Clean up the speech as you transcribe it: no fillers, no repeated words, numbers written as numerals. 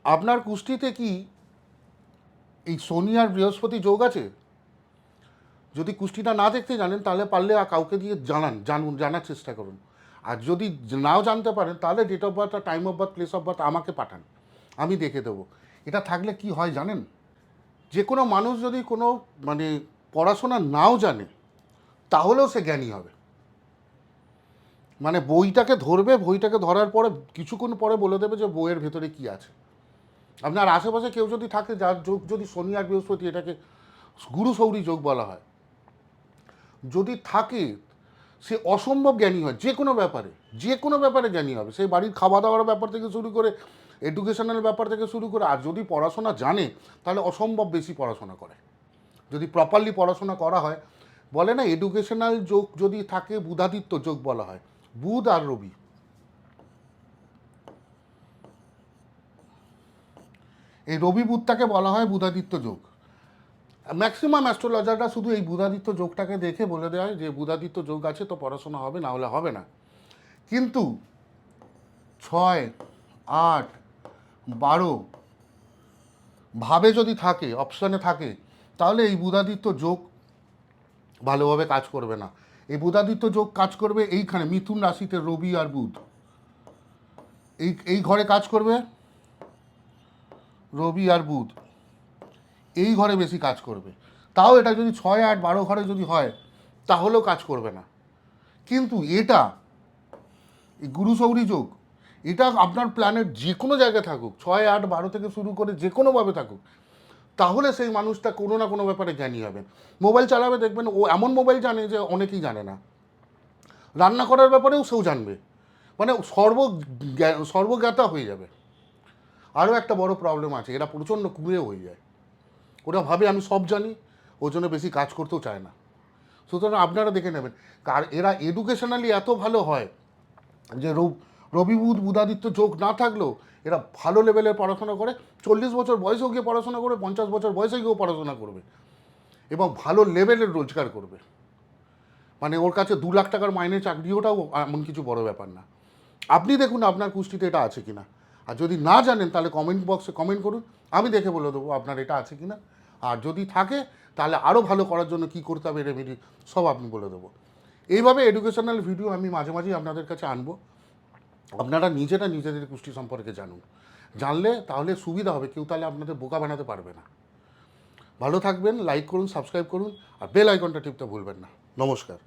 আপনার কুষ্টিতে কি এই শনি আর বৃহস্পতি যোগ আছে? যদি কুষ্টিটা না দেখতে জানেন তাহলে পারলে কাউকে দিয়ে জানার চেষ্টা করুন। আর যদি নাও জানতে পারেন তাহলে ডেট অফ বার্থ আর time of birth place of birth আমাকে পাঠান, আমি দেখে দেবো। এটা থাকলে কি হয় জানেন, যে কোনো মানুষ যদি কোনো মানে পড়াশোনা নাও জানে তাহলেও সে জ্ঞানী হবে। মানে বইটাকে ধরবে, বইটাকে ধরার পরে কিছুক্ষণ পরে বলে দেবে যে বইয়ের ভেতরে কি আছে। আপনার আশেপাশে কেউ যদি থাকে যার যোগ যদি শনি আর বৃহস্পতি, এটাকে গুরু সৌরী যোগ বলা হয়, যদি থাকে সে অসম্ভব জ্ঞানী হয় যে কোনো ব্যাপারে, যে কোনো ব্যাপারে জ্ঞানী হবে। সেই বাড়ির খাওয়া দাওয়ার ব্যাপার থেকে শুরু করে এডুকেশনাল ব্যাপার থেকে শুরু করে। আর যদি পড়াশোনা জানে তাহলে অসম্ভব বেশি পড়াশোনা করে, যদি প্রপারলি পড়াশোনা করা হয়। বলে না এডুকেশনাল যোগ যদি থাকে বুধাদিত্য যোগ বলা হয়, বুধ আর রবি। এই রবি বুধটাকে বলা হয় বুধাদিত্য যোগ। ম্যাক্সিমাম অ্যাস্ট্রোলজাররা শুধু এই বুধাদিত্য যোগটাকে দেখে বলে দেয় যে বুধাদিত্য যোগ আছে তো পড়াশোনা হবে, না হলে হবে না। কিন্তু 6, 8, 12 ভাবে যদি থাকে, অপশানে থাকে, তাহলে এই বুধাদিত্য যোগ ভালোভাবে কাজ করবে না। এই বুধাদিত্য যোগ কাজ করবে এইখানে মিথুন রাশিতে রবি আর বুধ, এই ঘরে কাজ করবে রবি আর বুধ, এই ঘরে বেশি কাজ করবে। তাও এটা যদি 6, 8, 12 ঘরে যদি হয় তাহলেও কাজ করবে না। কিন্তু এটা এই গুরু সৌরী যোগ, এটা আপনার প্ল্যানেট যে কোনো জায়গায় থাকুক, 6, 8, 12 থেকে শুরু করে যে কোনোভাবে থাকুক, তাহলে সেই মানুষটা কোনো না কোনো ব্যাপারে জ্ঞানী হবে। মোবাইল চালাবে, দেখবেন ও এমন মোবাইল জানে যে অনেকেই জানে না। রান্না করার ব্যাপারেও সেও জানবে, মানে সর্বজ্ঞাতা হয়ে যাবে। আরও একটা বড় প্রবলেম আছে, এরা প্রচণ্ড কুঁড়ে হয়ে যায়। ওরা ভাবে আমি সব জানি, ওই জন্য বেশি কাজ করতেও চায় না। সুতরাং আপনারা দেখে নেবেন, কার এরা এডুকেশনালি এত ভালো হয় যে রবি বুধ বুধাদিত্য যোগ না থাকলেও এরা ভালো লেভেলের পড়াশোনা করে। 40 বছর বয়সেও গিয়ে পড়াশোনা করবে, 50 বছর বয়সে গিয়েও পড়াশোনা করবে এবং ভালো লেভেলের রোজগার করবে। মানে ওর কাছে 2 লাখ টাকার মাইনে চাকরি, ওটাও এমন কিছু বড় ব্যাপার না। আপনি দেখুন আপনার কুষ্টিতে এটা আছে কিনা। আর যদি না জানেন তাহলে কমেন্ট বক্সে কমেন্ট করুন, আমি দেখে বলে দেবো আপনার এটা আছে কিনা। আর যদি থাকে তাহলে আরও ভালো করার জন্য কী করতে হবে রেমেডি সব আপনি বলে দেবো। এইভাবে এডুকেশনাল ভিডিও আমি মাঝে মাঝেই আপনাদের কাছে আনবো। আপনারা নিজেদের কুষ্টি সম্পর্কে জানুন, জানলে তাহলে সুবিধা হবে, কেউ তাহলে আপনাদের বোকা বানাতে পারবে না। ভালো থাকবেন, লাইক করুন, সাবস্ক্রাইব করুন আর বেল আইকনটা টিপতে ভুলবেন না। নমস্কার।